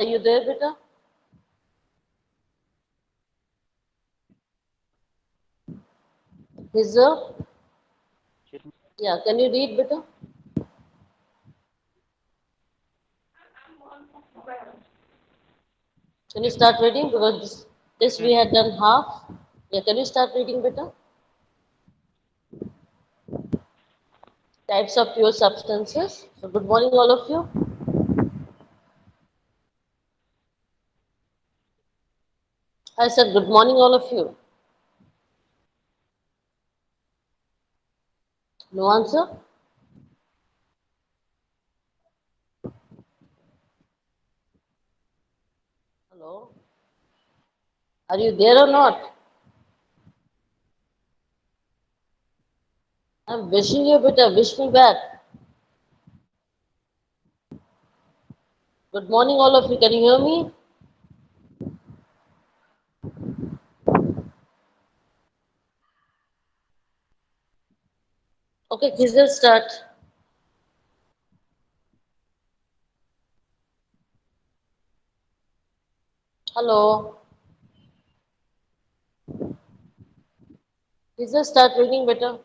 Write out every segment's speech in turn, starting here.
Are you there, beta? Hizar? Yeah, can you read, beta? Can you start reading? Because this we had done half. Yeah, can you start reading, beta? Types of pure substances. So, good morning, all of you. I said, good morning, all of you. No answer? Hello? Are you there or not? I'm wishing you, beta. Wish me back. Good morning, all of you. Can you hear me? Okay, Kizil, start. Hello. Kizil, start reading, beta.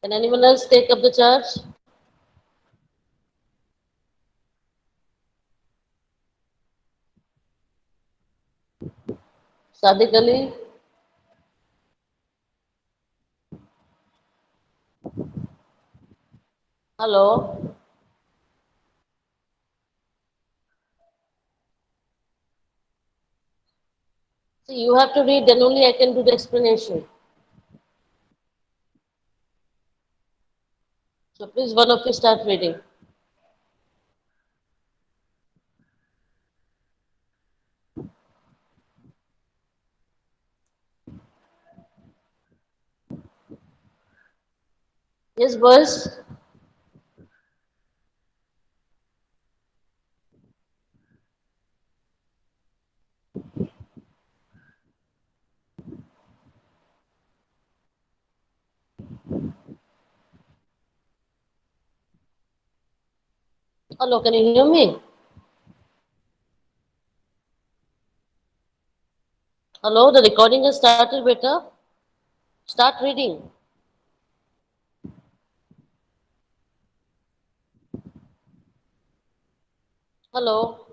Can anyone else take up the charge? Sadiq Ali? Hello? See, you have to read, then only I can do the explanation. So please, one of you start reading. Yes, boys? Hello, can you hear me? Hello, the recording has started, beta. Start reading. Hello?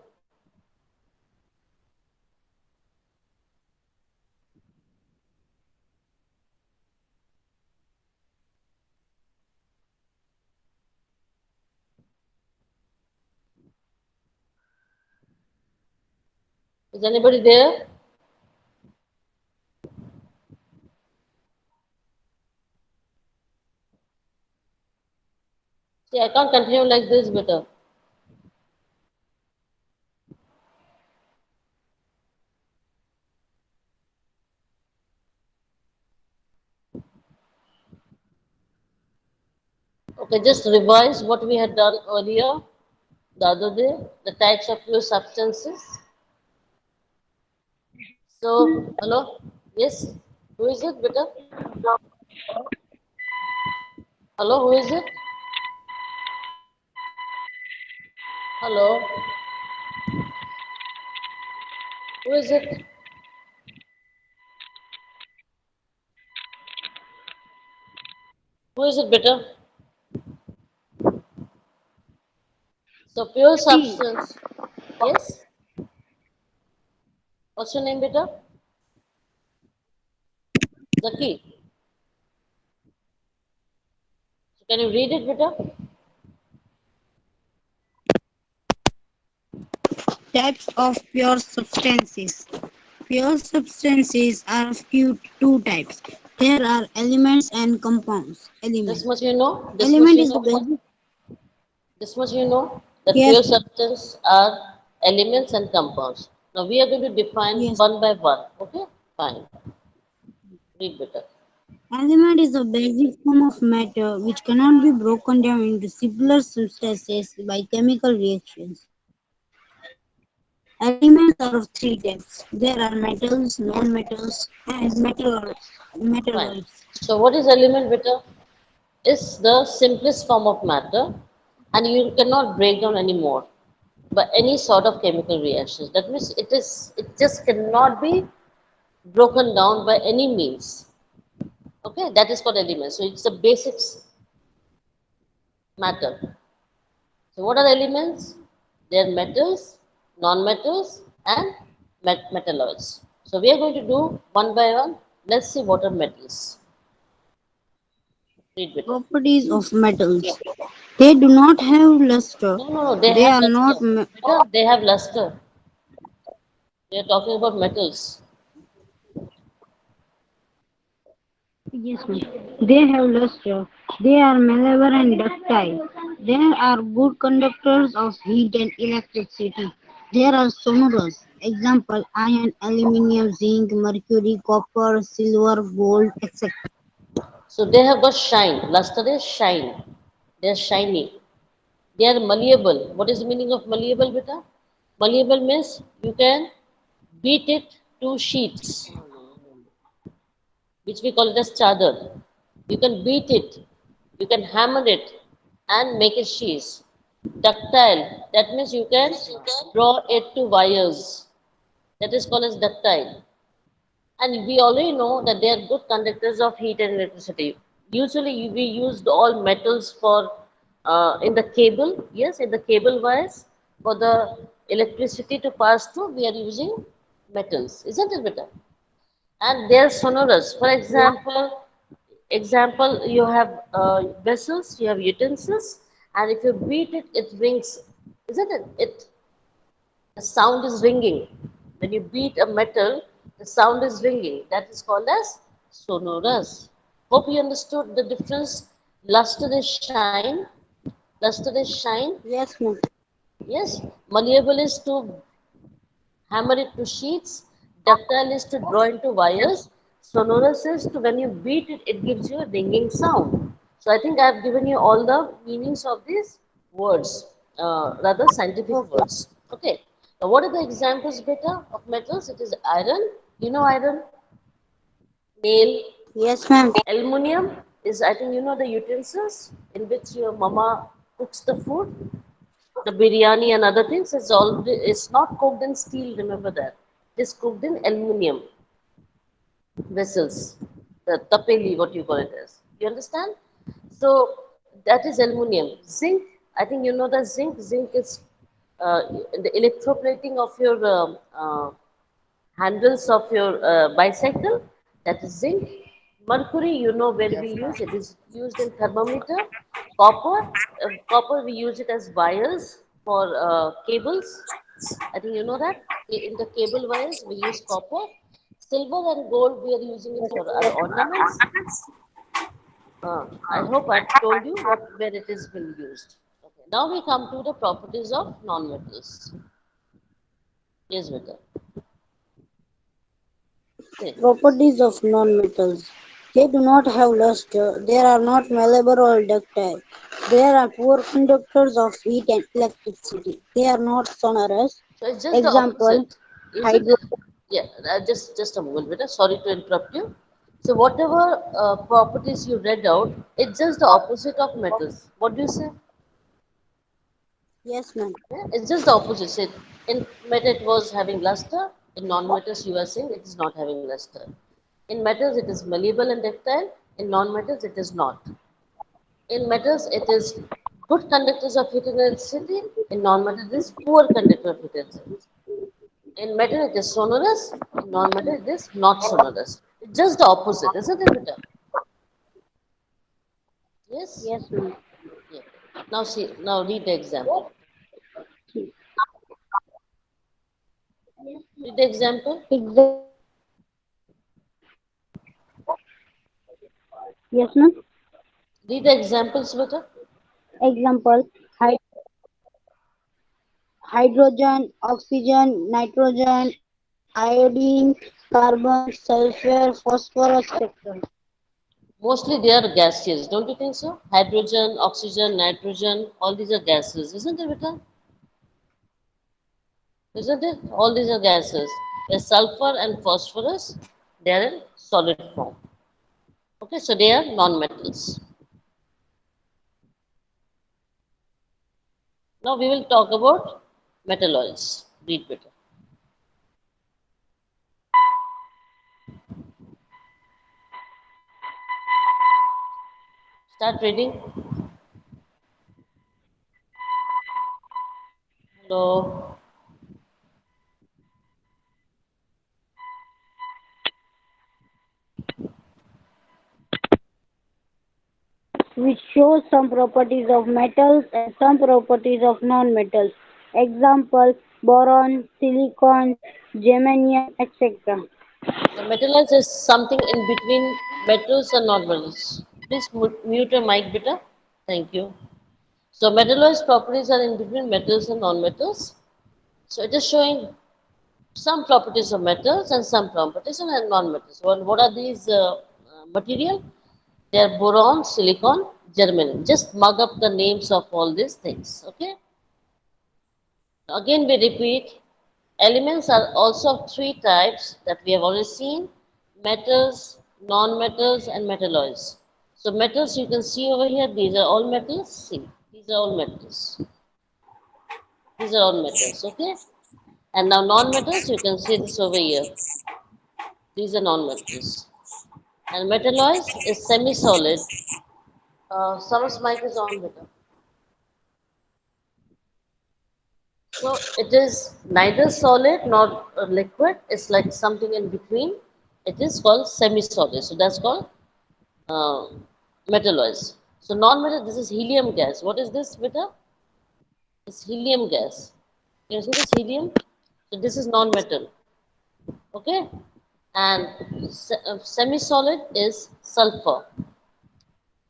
Is anybody there? See, I can't continue like this, beta. Okay, just revise what we had done earlier, the other day, the types of pure substances. So, hello? Yes? Who is it, beta? Hello, who is it? Hello? Who is it? Who is it, beta? So, pure Me. substance. Yes? What's your name, beta? Zaki. So, can you read it, beta? Types of pure substances. Pure substances are of two types. There are elements and compounds. This Element. much you know? This much Element you is the know, beta? basic. This much you know? That Yes, pure substance are elements and compounds. Now, we are going to define yes. one by one. Okay? Fine. Read, beta. Element is the basic form of matter which cannot be broken down into simpler substances by chemical reactions. Elements are of three types. There are metals, non-metals, and Fine. metalloids. So what is element beta? Is the simplest form of matter and you cannot break down anymore by any sort of chemical reactions. That means it just cannot be broken down by any means. Okay, that is called element. So it's the basics matter. So what are the elements? They are metals, non-metals, and metalloids. So we are going to do one by one. Let's see what are metals. Read better. Properties of metals. They do not have luster. No, they They have are not. luster. Beta, they have luster. We are talking about metals. Yes, ma'am. They have luster. They are malleable and ductile. They are good conductors of heat and electricity. They are sonorous. Example: iron, aluminium, zinc, mercury, copper, silver, gold, etc. So they have got shine. Luster is shine. They are shiny. They are malleable. What is the meaning of malleable, beta? Malleable means you can beat it to sheets, which we call it as chadar. You can beat it, you can hammer it, and make it sheets. Ductile. That means you can draw it to wires. That is called as ductile. And we already know that they are good conductors of heat and electricity. Usually, we used all metals for in the cable. Yes, in the cable wires for the electricity to pass through. We are using metals, isn't it, better? And they are sonorous. For example, you have vessels, you have utensils, and if you beat it, it rings, isn't it? It the sound is ringing. When you beat a metal, the sound is ringing. That is called as sonorous. Hope you understood the difference. Luster is shine. Luster is shine. Yes, ma'am. Yes. Malleable is to hammer it to sheets. Ductile is to draw into wires. Sonorous is to when you beat it, it gives you a ringing sound. So I think I have given you all the meanings of these words, rather scientific Okay. words. Okay. Now what are the examples beta of metals? It is iron. You know iron, nail, Yes, ma'am. aluminium is I think you know the utensils in which your mama cooks the food, the biryani and other things. It's not cooked in steel. Remember that. It's cooked in aluminium vessels, the tapeli, what you call it as. You understand? So that is aluminium. Zinc, I think you know the zinc. Zinc is the electroplating of your handles of your bicycle. That is zinc. Mercury, you know where we use it. Is used in thermometer. Copper we use it as wires for cables. I think you know that. In the cable wires, we use copper. Silver and gold, we are using it for our ornaments. I hope I've told you where it is being used. Okay. Now we come to the properties of non-metals. Yes, Vita. Say. Properties of nonmetals. They do not have luster. They are not malleable or ductile. They are poor conductors of heat and electricity. They are not sonorous. So it's just the Example: opposite, isn't hydro. it? Yeah, just a moment, Vita. Sorry to interrupt you. So whatever properties you read out, it's just the opposite of metals. What do you say? Yes, ma'am. Yeah, it's just the opposite. Say, in metal it was having luster. In non-metals you are saying it is not having luster. In metals it is malleable and ductile. In non-metals it is not. In metals it is good conductors of heat and electricity. In non-metals it is poor conductor of heat and electricity. In metal it is sonorous. In non-metal it is not sonorous. It's just the opposite, isn't it, Vita? Yes? Yes, ma'am. Yeah. Now see, now read the example. Read the example. Exa- yes, ma'am. Read the examples, Vita. Example: hy- hydrogen, oxygen, nitrogen, iodine, carbon, sulfur, phosphorus, etc. Mostly they are gaseous, don't you think so? Hydrogen, oxygen, nitrogen, all these are gases, isn't it, Vita? isn't it? All these are gases. There's sulfur and phosphorus, they are in solid form. Okay, so they are non-metals. Now we will talk about metalloids. Read better. Start reading. Hello. Which shows some properties of metals and some properties of non-metals. Example, boron, silicon, germanium, etc. The metalloids is something in between metals and non-metals. Please mute your mic, beta. Thank you. So metalloids properties are in between metals and non-metals. So it is showing some properties of metals and some properties of non-metals. Well, what are these material? They are boron, silicon, germanium. Just mug up the names of all these things. Okay. Again, we repeat. Elements are also of three types that we have already seen: metals, non-metals, and metalloids. So metals you can see over here. These are all metals. See, these are all metals. These are all metals. Okay. And now non-metals, you can see this over here. These are non-metals. And metalloids is semi-solid. Summer's mic is on, beta. So it is neither solid nor liquid. It's like something in between. It is called semi-solid. So that's called uh, metalloids. So non-metal, this is helium gas. What is this, beta? It's helium gas. Can you see this helium? So this is non-metal. Okay? And semi-solid is sulfur.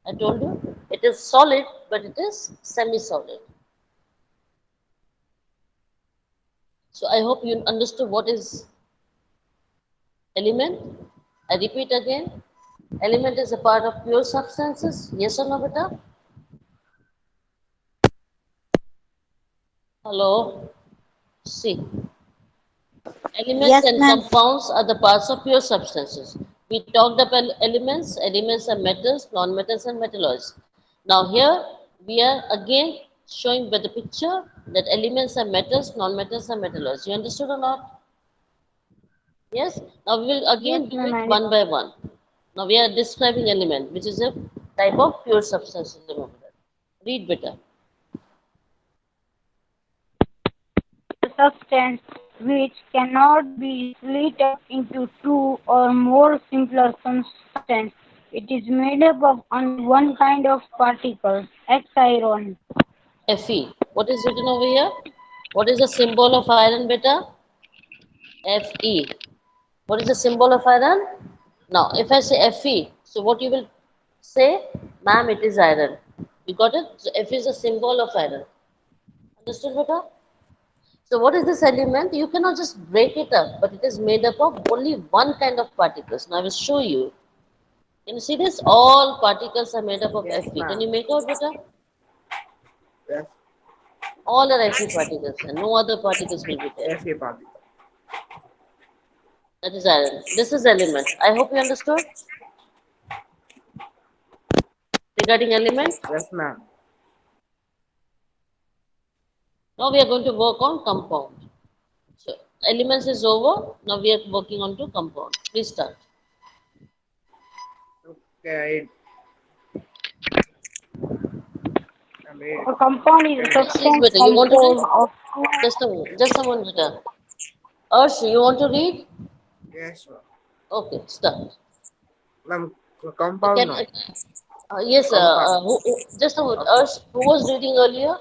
I told you it is solid, but it is semi-solid. So I hope you understood what is element. I repeat again. Element is a part of pure substances. Yes or no, beta? Hello. See, elements Yes, and ma'am. compounds are the parts of pure substances. We talked about elements. Elements are metals, non-metals, and metalloids. Now here we are again showing by the picture that elements are metals, non-metals, and metalloids. You understood or not? Yes. Now we will Yes, again do ma'am. it I one by one. Now we are describing element, which is a type of pure substance. Remember that. Read better. a substance which cannot be split up into two or more simpler substances. It is made up of only one kind of particle, X iron. Fe. What is written over here? What is the symbol of iron, beta? Fe. What is the symbol of iron? Now, if I say Fe, so what you will say, ma'am, it is iron. You got it? So Fe is a symbol of iron. Understood, beta? So what is this element? You cannot just break it up, but it is made up of only one kind of particles. Now I will show you. Can you see this? All particles are made up of Yes, Fe. Can you ma'am. make out, beta? Yes, All are Fe particles, and no other particles will be there. yes, ये बात That is iron. This is element. I hope you understood regarding element. Yes, ma'am. Now we are going to work on compound. So elements is over. Now we are working on to compound. Please start. Okay, I made it. A compound is a Please, substance beta, you want to read? composed of two. Just a moment, beta. Arsh, you want to read? Yes, ma'am. Okay, start. Ma'am, compound Can no. yes, Compound. just a moment. Okay. Arsh, who was reading earlier?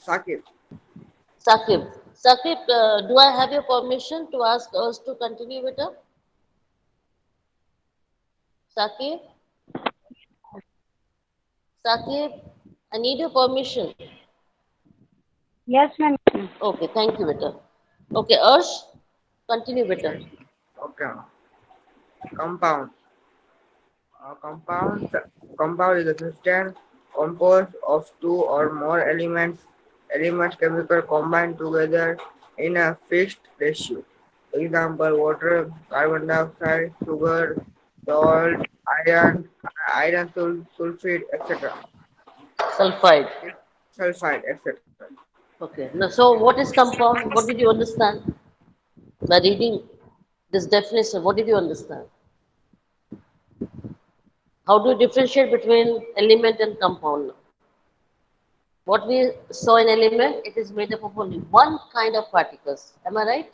Sakit. Sakib. Sakib, do I have your permission to ask Arsh to continue, beta? Sakib, Sakib, I need your permission. Yes, ma'am. Okay, thank you, beta. Okay, Arsh, continue, beta. Okay, ma'am. Compound. Compound is a substance composed of two or more elements. Elements can be combined together in a fixed ratio. Example, water, carbon dioxide, sugar, salt, iron, sulfate, etc. Sulfide. Sulfide, etc. Okay. Now, so what is compound? What did you understand by reading this definition? What did you understand? How do you differentiate between element and compound? What we saw in element, it is made up of only one kind of particles. Am I right?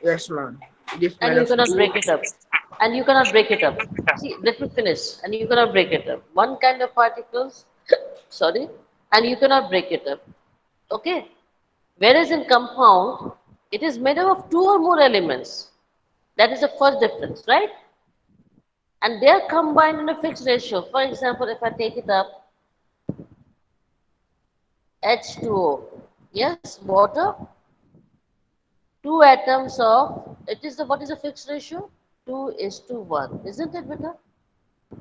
Yes, ma'am. It is And made you of cannot two. break it up. And you cannot break it up. See, let me finish. And you cannot break it up. One kind of particles, sorry, and you cannot break it up. Okay? Whereas in compound, it is made up of two or more elements. That is the first difference, right? And they are combined in a fixed ratio. For example, if I take it up, H2O, yes, water, two atoms of, it is the, what is the fixed ratio? 2 is to 1, isn't it, beta?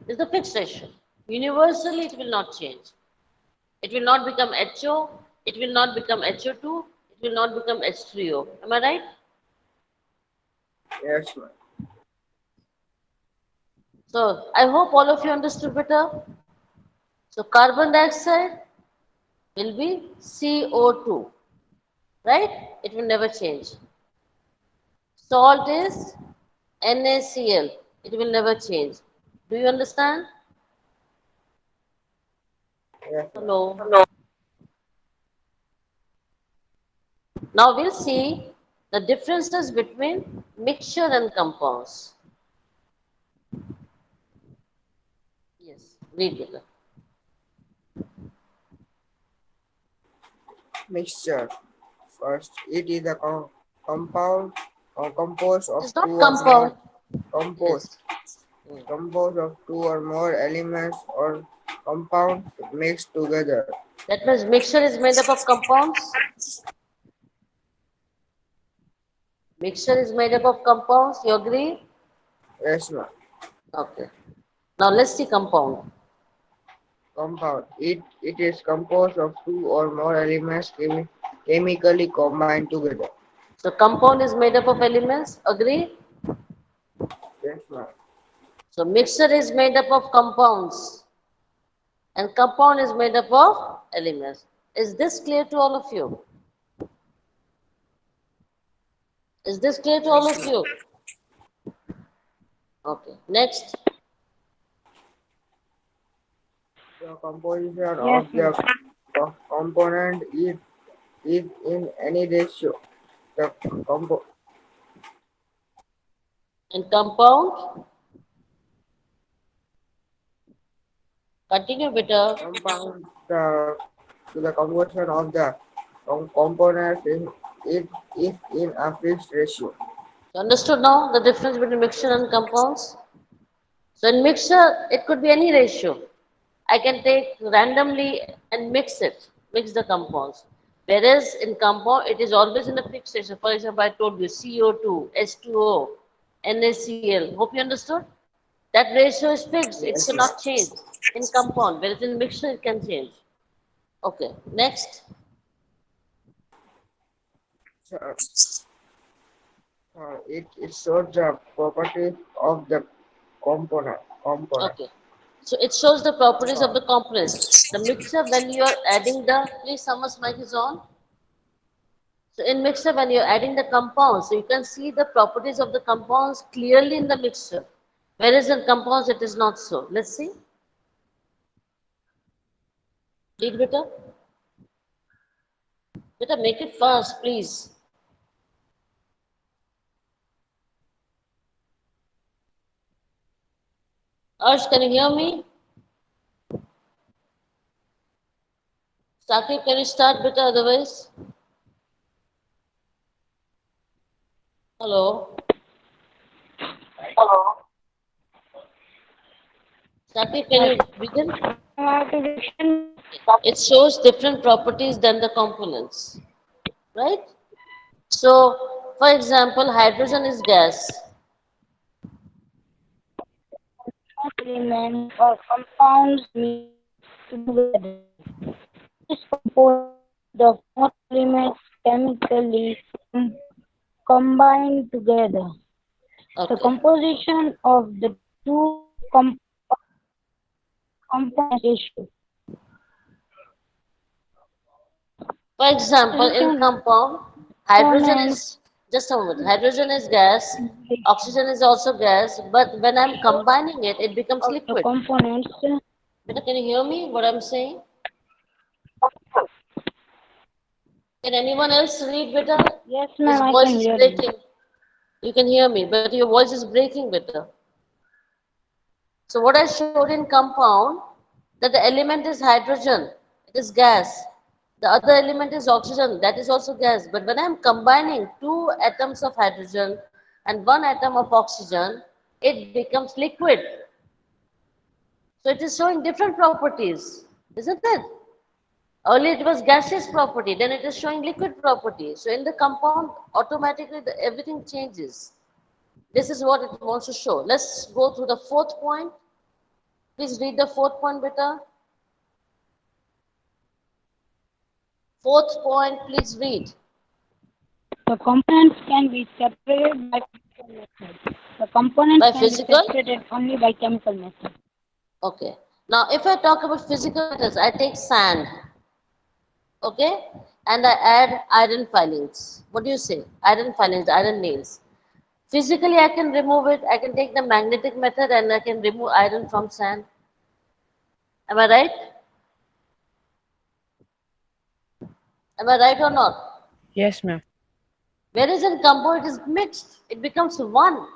It's the fixed ratio. Universally, it will not change. It will not become HO, it will not become HO2, it will not become H3O. Am I right? Yes, ma'am. So, I hope all of you understood better. So, carbon dioxide will be CO2, right? It will never change. Salt is NaCl, it will never change. Do you understand? Yes, ma'am. Hello. Now we'll see the differences between mixture and compounds. Yes, read it. Mixture. First, it is a compound or composed It of is two not or more compound. composed Yes. Mm. composed of two or more elements or compounds mixed together. That means mixture is made up of compounds. Mixture is made up of compounds. You agree? Yes, ma'am. Okay. Now let's see compound. Compound. It is composed of two or more elements chemically combined together. So compound is made up of elements. Agree? Yes, ma'am. So mixture is made up of compounds, and compound is made up of elements. Is this clear to all of you? Is this clear to all Yes, of ma'am. you? Okay. Next. The composition Yes, of ma'am. the component is in any ratio. The In compound, continue better. compound the conversion of the components is in a fixed ratio. So understood now the difference between mixture and compounds? So in mixture, it could be any ratio. I can take randomly and mix it, mix the compounds. Whereas in compound, it is always in a fixed ratio. For example, I told you CO2, H2O, NaCl. Hope you understood? That ratio is fixed. It Yes, ma'am. cannot change in compound. Whereas in mixture, it can change. Okay, next. So, it shows the properties of the component. Okay. So it shows the properties of the components. The mixture, when you are adding the, please someone's mic is on. So in mixture, when you're adding the compounds, so you can see the properties of the compounds clearly in the mixture. Whereas in compounds, it is not so. Let's see. Read better. Better make it fast, please. Arsh, can you hear me? Sakib, can you start better otherwise? Hello. Sakib, can you begin? It shows different properties than the components, right? So, for example, hydrogen is gas. Elements or compounds mixed together. This composition The four elements chemically combine together. The Okay. composition of the two components ratio. For example, in Composition compound, hydrogen components is, just a moment, hydrogen is gas, oxygen is also gas, but when I'm combining it, it becomes of the liquid. components. Beta, can you hear me what I'm saying? Can anyone else read better? Yes, His ma'am, I voice can is hear you. breaking. You can hear me, but your voice is breaking better. So what I showed in compound, that the element is hydrogen, it is gas. The other element is oxygen, that is also gas. But when I'm combining two atoms of hydrogen and one atom of oxygen, it becomes liquid. So it is showing different properties, isn't it? Earlier it was gaseous property, then it is showing liquid property. So in the compound, automatically everything changes. This is what it wants to show. Let's go through the fourth point. Please read the fourth point better. Fourth point, please read. The components can be separated by chemical method. The components By can be physical? separated only by chemical method. Okay. Now, if I talk about physical methods, I take sand, okay, and I add iron filings. What do you say? Iron filings, iron nails. Physically, I can remove it. I can take the magnetic method and I can remove iron from sand. Am I right? Am I right or not? Yes, ma'am. Whereas in compound, it is mixed. It becomes one.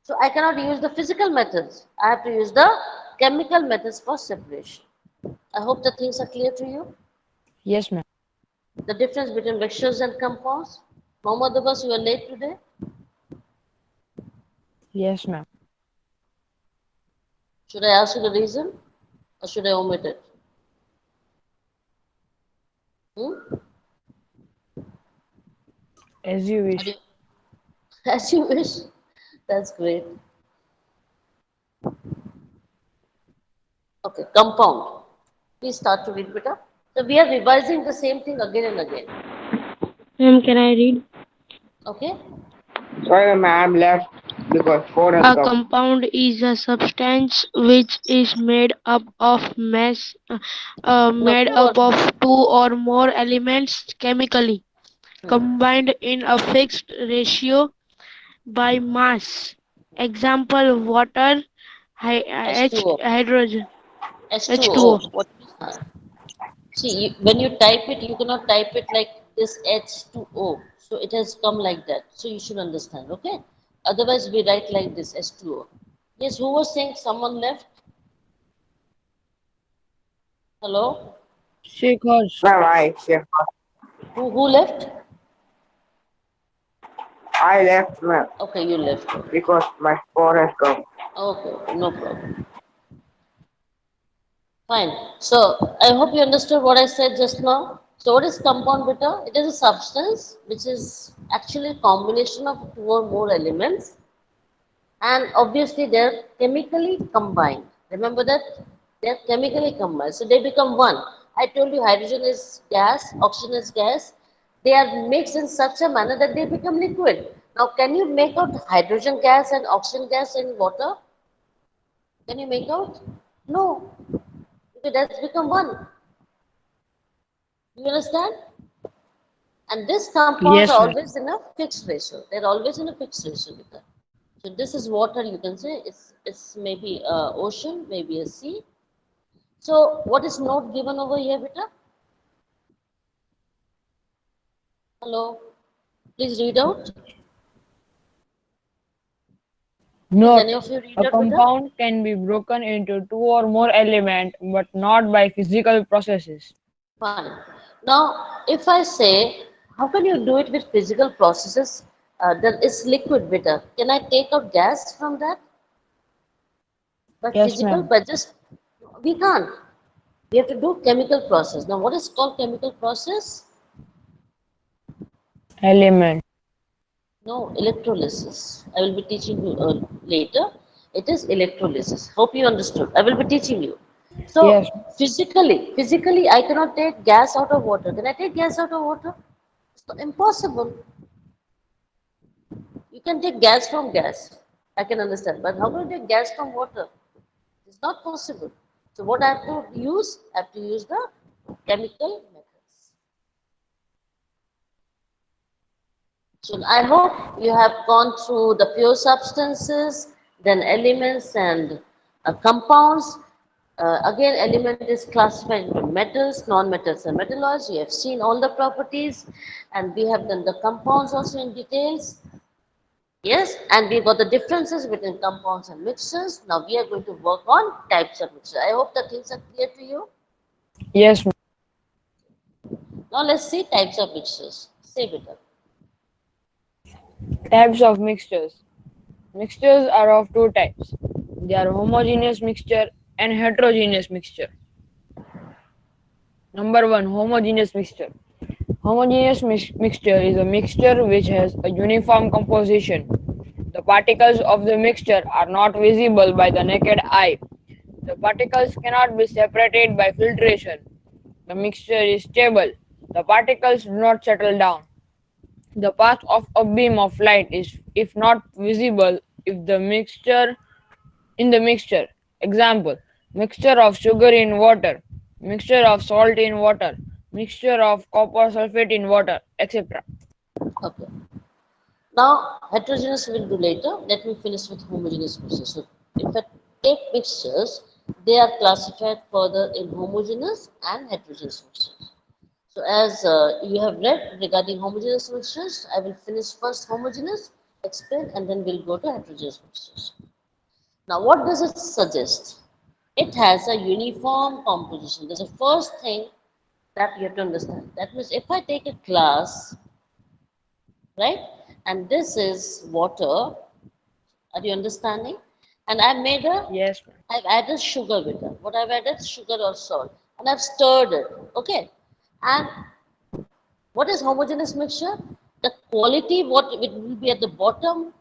So I cannot use the physical methods. I have to use the chemical methods for separation. I hope the things are clear to you. Yes, ma'am. The difference between mixtures and compounds. Mohammad Abbas, you are late today. Yes, ma'am. Should I ask you the reason or should I omit it? Hmm? As you Are wish. you- As you wish. That's great. Okay, compound. Please start to read, beta. So we are revising the same thing again and again. Ma'am, can I read? Okay? Sorry, ma'am, left because phone has A come. compound is a substance which is No, made two or up of two or more elements chemically combined in a fixed ratio by mass. Example: water, H2O. hydrogen, H2O. H2O. What? See, when you type it, you cannot type it like this H2O. So it has come like that. So you should understand, okay? Otherwise, we write like this H2O. Yes, who was saying someone left? Hello? Because Ma'am, Who left? I left, ma'am, Okay, you left. because my phone has come. Okay, okay, no problem. Fine. So I hope you understood what I said just now. So what is compound beta? It is a substance which is actually a combination of two or more elements and obviously they're chemically combined. Remember that they're chemically combined, so they become one. I told you hydrogen is gas, oxygen is gas. They are mixed in such a manner that they become liquid. Now, can you make out hydrogen gas and oxygen gas in water? Can you make out? No, because that's become one. You understand? And these compounds yes, are ma'am. always in a fixed ratio. They're always in a fixed ratio with that. So this is water. You can say it's maybe a ocean, maybe a sea. So what is not given over here, beta? Hello, please read out. Please, Note: any of you read a out, beta? compound can be broken into two or more elements, but not by physical processes. Fine. Now, if I say, how can you do it with physical processes? That is liquid, beta. Can I take out gas from that? By Yes, physical, ma'am. but just we can't. We have to do chemical process. Now, what is called chemical process? Element. No, electrolysis. I will be teaching you later. It is electrolysis. Hope you understood. I will be teaching you. So Yes. physically, I cannot take gas out of water. Can I take gas out of water? It's impossible. You can take gas from gas. I can understand. But how can you take gas from water? It's not possible. So what I have to use? I have to use the chemical methods. So I hope you have gone through the pure substances, then elements and compounds. Again, element is classified into metals, non-metals and metalloids. You have seen all the properties and we have done the compounds also in details. Yes, and we got the differences between compounds and mixtures. Now we are going to work on types of mixture. I hope the things are clear to you. Yes. Now let's see types of mixtures. Say better. Types of mixtures. Mixtures are of two types. They are homogeneous mixture and heterogeneous mixture. Number one, homogeneous mixture. Homogeneous mixture is a mixture which has a uniform composition. The particles of the mixture are not visible by the naked eye. The particles cannot be separated by filtration. The mixture is stable. The particles do not settle down. The path of a beam of light is if not visible if the mixture in the mixture. Example: mixture of sugar in water, mixture of salt in water, mixture of copper sulfate in water, etc. Okay. Now heterogeneous we'll do later. Let me finish with homogeneous mixtures. So if I take mixtures, they are classified further in homogeneous and heterogeneous mixtures. So as you have read regarding homogeneous mixtures, I will finish first homogeneous, explain, and then we'll go to heterogeneous mixtures. Now, what does it suggest? It has a uniform composition. That's the first thing that you have to understand. That means if I take a glass, right, and this is water, are you understanding? And Yes, ma'am. I've added sugar with it. What I've added sugar or salt, and I've stirred it. Okay, and what is homogeneous mixture? The quality, what it will be at the bottom,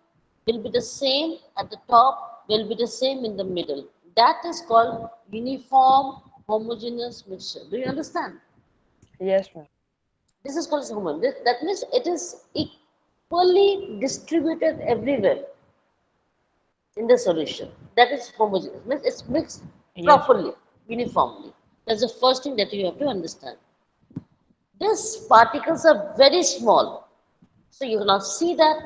will be the same at the top, will be the same in the middle. That is called uniform homogeneous mixture. Do you understand? Yes, ma'am. This is called homogeneous. That means it is equally distributed everywhere in the solution. That is homogeneous. Means it's mixed Yes, ma'am. properly, uniformly. That's the first thing that you have to understand. These particles are very small. So you cannot see that.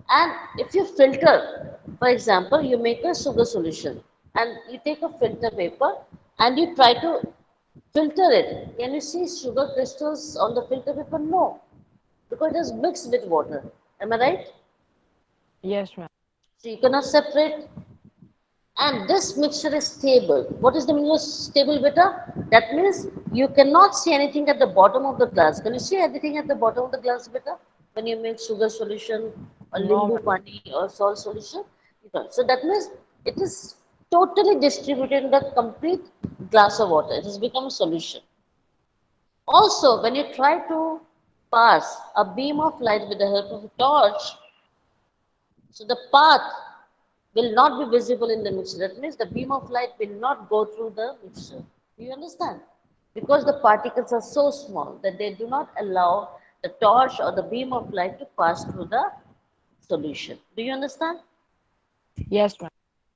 And if you filter, for example, you make a sugar solution and you take a filter paper and you try to filter it. Can you see sugar crystals on the filter paper? No, because it is mixed with water. Am I right? Yes, ma'am. So you cannot separate. And this mixture is stable. What is the meaning of stable, beta? That means you cannot see anything at the bottom of the glass. Can you see anything at the bottom of the glass, beta? When you make sugar solution or No, limbu ma'am. pani or salt solution, you can't. So that means it is totally distributed in the complete glass of water. It has become a solution. Also, when you try to pass a beam of light with the help of a torch, so the path will not be visible in the mixture. That means the beam of light will not go through the mixture. Do you understand? Because the particles are so small that they do not allow the torch or the beam of light to pass through the solution. Do you understand? Yes, ma'am.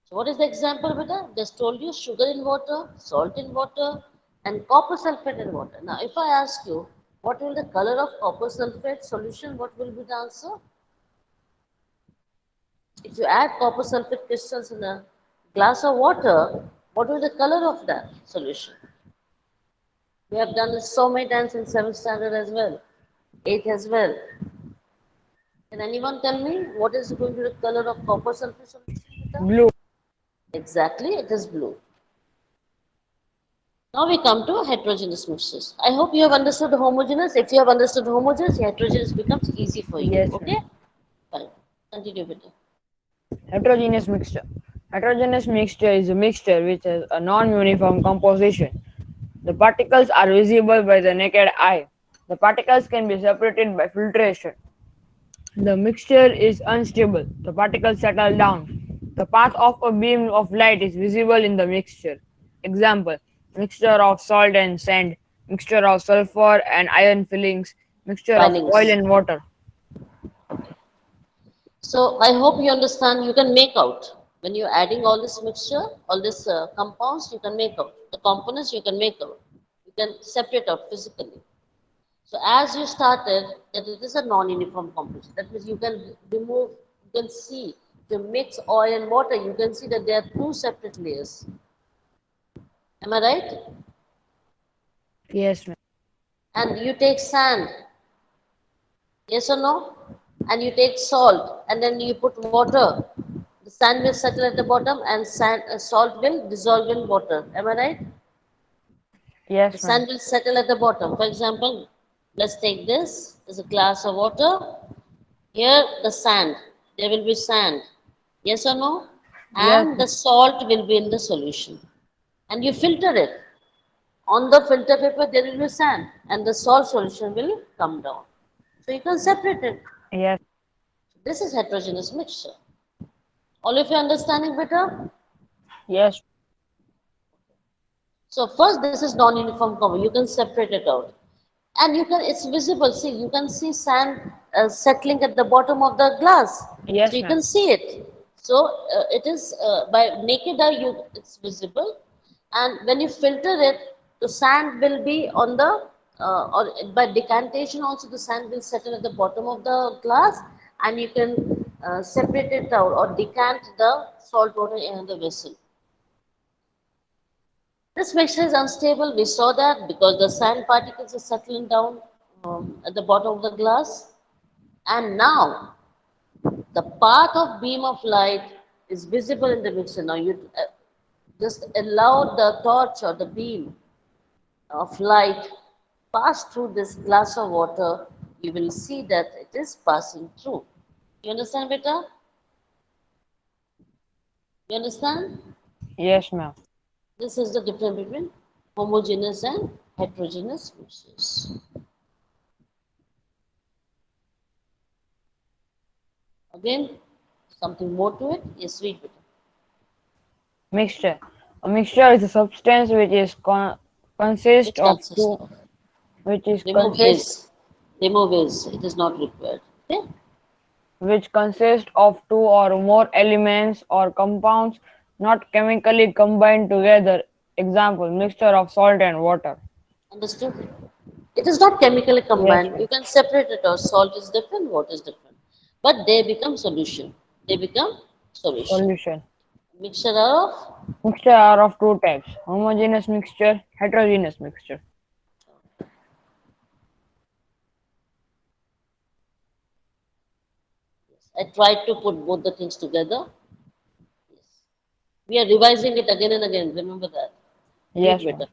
So what is the example, beta? Just told you sugar in water, salt in water, and copper sulfate in water. Now, if I ask you, what will the color of copper sulfate solution? What will be the answer? If you add copper sulfate crystals in a glass of water, what will the color of that solution? We have done this so many times in 7th standard as well, 8th as well. Can anyone tell me what is going to be the color of copper sulfate solution, Vita? Blue. Exactly, it is blue. Now we come to heterogeneous mixtures. I hope you have understood homogeneous. If you have understood homogeneous, heterogeneous becomes easy for you. Yes, Okay? ma'am. Fine. Continue, Vita. Heterogeneous mixture. Heterogeneous mixture is a mixture which has a non-uniform composition. The particles are visible by the naked eye. The particles can be separated by filtration. The mixture is unstable. The particles settle down. The path of a beam of light is visible in the mixture. Example, mixture of salt and sand, mixture of sulfur and iron fillings, mixture of oil Findings. and water. So I hope you understand. You can make out when you're adding all this mixture, all this compounds. You can make out the components. You can make out. You can separate out physically. So as you started, that it is a non-uniform composition. That means you can remove. You can see to mix oil and water. You can see that there are two separate layers. Am I right? Yes, ma'am. And you take sand. Yes or no? And you take salt and then you put water. The sand will settle at the bottom and salt will dissolve in water. Am I right? The Yes, ma'am. sand will settle at the bottom. For example, let's take this. There's a glass of water. Here, the sand. There will be sand. Yes or no? Yes, And ma'am. the salt will be in the solution. And you filter it. On the filter paper, there will be sand. And the salt solution will come down. So you can separate it. Yes, This is heterogeneous mixture. All of you understanding better? yes, So first this is non-uniform cover. You can separate it out. And you can, it's visible. See, you can see sand settling at the bottom of the glass. So yes, you ma'am. can see it. So it is by naked eye, it's visible. And when you filter it, the sand will be on the, or by decantation also the sand will settle at the bottom of the glass and you can separate it out or decant the salt water in the vessel. This mixture is unstable. We saw that because the sand particles are settling down at the bottom of the glass. And now the path of beam of light is visible in the mixture. Now you just allow the torch or the beam of light pass through this glass of water. You will see that it is passing through. You understand, beta? You understand? Yes, ma'am. This is the difference between homogeneous and heterogeneous mixtures. Again, something more to it? Yes, read it. Mixture. A mixture is a substance which is consists Which of consists two, of? which is Remove consist is. Remove is. It is not required. Okay? which consists of two or more elements or compounds not chemically combined together. Example, mixture of salt and water. Understood? It is not chemically Yes, combined. ma'am. You can separate it out. Salt is different, water is different. But they become solution. They become solution. Solution. Mixture of, Mixture are of two types: homogeneous mixture, heterogeneous mixture. I tried to put both the things together. Yes. We are revising it again and again. Remember that. Read Yes, better. ma'am.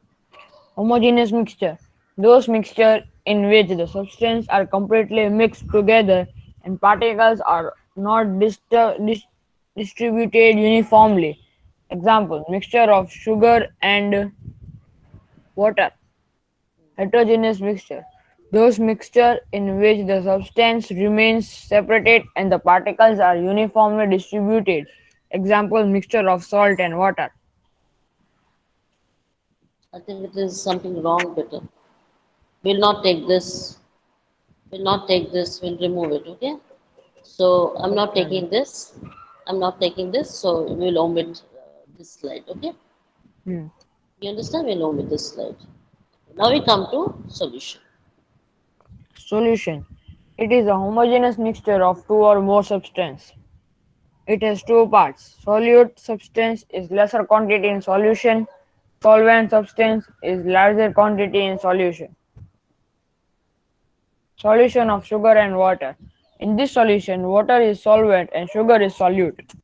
Homogeneous mixture. Those mixture in which the substances are completely mixed together and particles are not distributed uniformly. Example, mixture of sugar and water. Heterogeneous mixture. Those mixture in which the substance remains separated and the particles are uniformly distributed. Example, mixture of salt and water. I think it is something wrong better. We'll not take this. We'll not take this. We'll remove it. Okay? So I'm not Okay. taking this. I'm not taking this. So we'll omit this slide. Okay? Hmm. You understand? We'll omit this slide. Now we come to solution. Solution. It is a homogeneous mixture of two or more substances. It has two parts. Solute substance is lesser quantity in solution. Solvent substance is larger quantity in solution. Solution of sugar and water. In this solution, water is solvent and sugar is solute.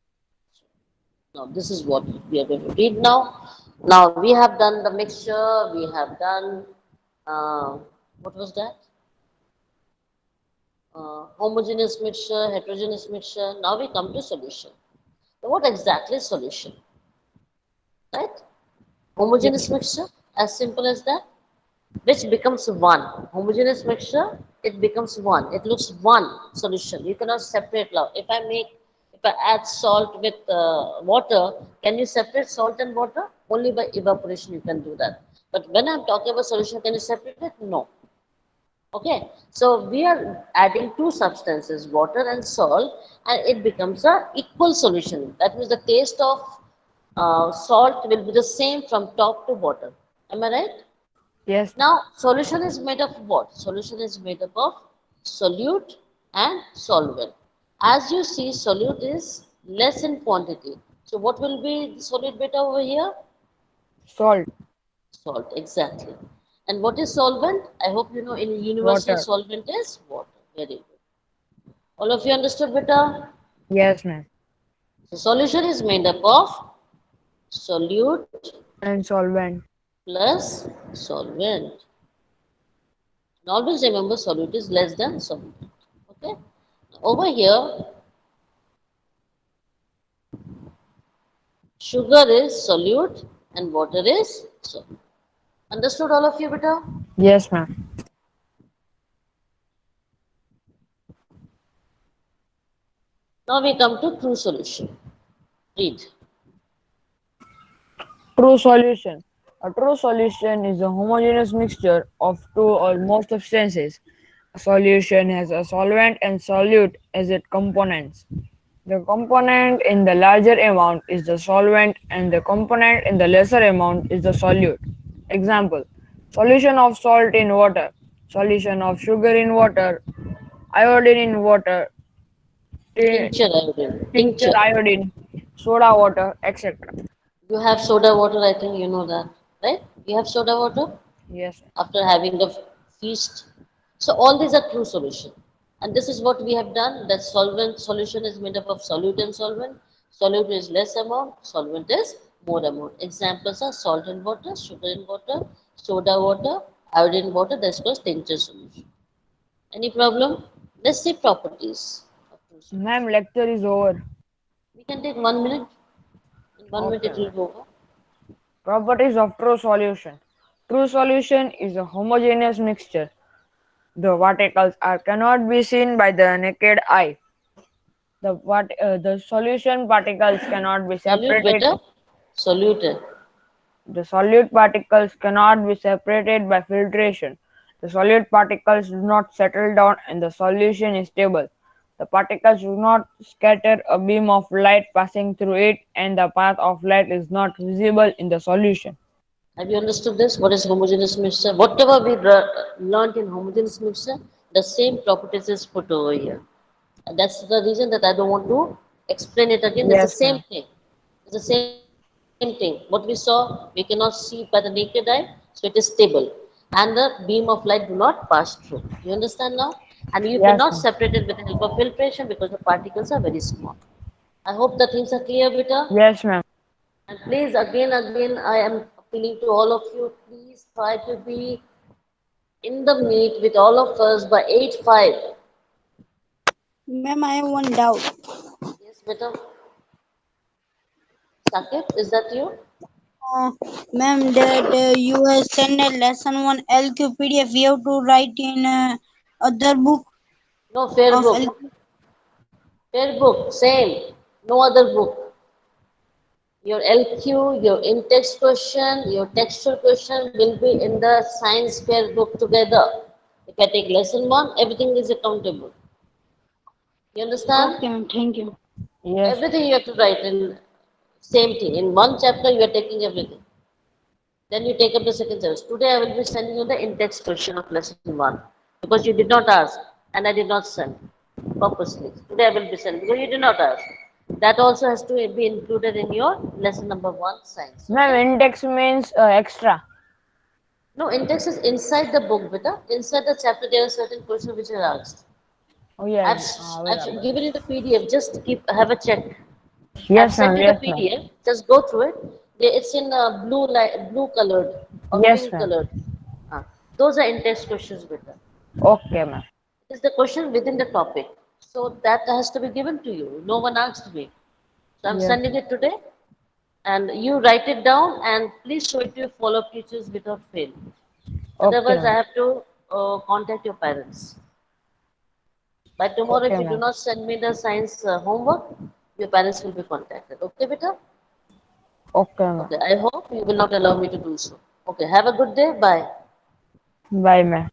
Now this is what we are going to read now. Now we have done the mixture. We have done what was that? Homogeneous mixture, heterogeneous mixture. Now we come to solution. So what exactly is solution? Right? Homogeneous Yes. mixture, as simple as that, which becomes one. Homogeneous mixture, it becomes one. It looks one solution. You cannot separate now. If I add salt with water, can you separate salt and water? Only by evaporation you can do that. But when I'm talking about solution, can you separate it? No. Okay, so we are adding two substances, water and salt, and it becomes a equal solution. That means the taste of salt will be the same from top to bottom. Am I right? Yes, ma'am. Now, solution is made of what? Solution is made up of solute and solvent. As you see, solute is less in quantity. So, what will be the solute beta over here? Salt, Salt, exactly. And what is solvent? I hope you know in universal water. solvent is water. Very good. All of you understood beta? Yes, ma'am. So, solution is made up of solute And solvent. plus solvent. And always remember solute is less than solvent. Okay. Over here, sugar is solute and water is solute. Understood all of you, beta? Yes, ma'am. Now we come to true solution. Read. True solution. A true solution is a homogeneous mixture of two or more substances. A solution has a solvent and solute as its components. The component in the larger amount is the solvent and the component in the lesser amount is the solute. Example: solution of salt in water, solution of sugar in water, iodine in water, Tincture iodine. tincture Tincture. iodine, soda water, etc. You have soda water, I think you know that, right? You have soda water Yes, after having a feast. So all these are true solution. And this is what we have done. That solvent solution is made up of solute and solvent. Solute is less amount, solvent is more amount. Examples are salt in water, sugar in water, soda water, iodine water, that's called tincture solution. Any problem? Let's see properties of true solution. ma'am, lecture is over. We can take 1 minute. In 1 minute Okay, it will ma'am. go over. Properties of true solution. True solution is a homogeneous mixture. The particles are cannot be seen by the naked eye. The solution particles cannot be Solute separated. better. Solute. The solute particles cannot be separated by filtration. The solute particles do not settle down and the solution is stable. The particles do not scatter a beam of light passing through it and the path of light is not visible in the solution. Have you understood this? What is homogeneous mixture? Whatever we learned in homogeneous mixture, the same properties is put over here. And that's the reason that I don't want to explain it again. It's the Yes, same ma'am. thing. It's the same thing. What we saw, we cannot see by the naked eye, so it is stable. And the beam of light do not pass through. You understand now? And you cannot Yes, separate ma'am. it with the help of filtration because the particles are very small. I hope the things are clear, Beta. Yes, ma'am. And please, again, I am appealing to all of you, please try to be in the meet with all of us by 8:05. Ma'am, I have one doubt. Yes, better. Sakib, is that you? Uh, Ma'am, that you have sent a lesson one LQ PDF. We have to write in other book No, fair of book. LQ. Fair book, same. No other book. Your LQ, your in-text question, your textual question will be in the science fair book together. If I take lesson one, everything is accountable. You understand? Okay, ma'am. Thank you. Yes, Everything you have to write in same thing. In one chapter, you are taking everything. Then you take up the second chapter. Today, I will be sending you the in-text question of lesson one because you did not ask and I did not send purposely. Today, I will be sending because you did not ask. That also has to be included in your lesson number one science. ma'am. Okay? Index means extra. No, in-text is inside the book, beta. Inside the chapter, there are certain questions which are asked. Oh yes, I've available. given you the PDF. Just have a check. I've Yes, sent ma'am. you the Yes, ma'am. PDF. Just go through it. It's in blue light, blue colored or Yes, pink ma'am. colored. Ah, those are in-text questions, beta. Okay, ma'am. It is the question within the topic. So that has to be given to you. No one asked me. So I'm Yes, sending ma'am. it today. And you write it down and please show it to your follow-up teachers without fail. Okay, Otherwise, I ma'am. have to contact your parents. By tomorrow, if Okay, you do ma'am. not send me the science homework, your parents will be contacted. Okay, beta? Okay, ma'am. Okay, I hope you will not allow me to do so. Okay, have a good day. Bye. Bye, ma'am.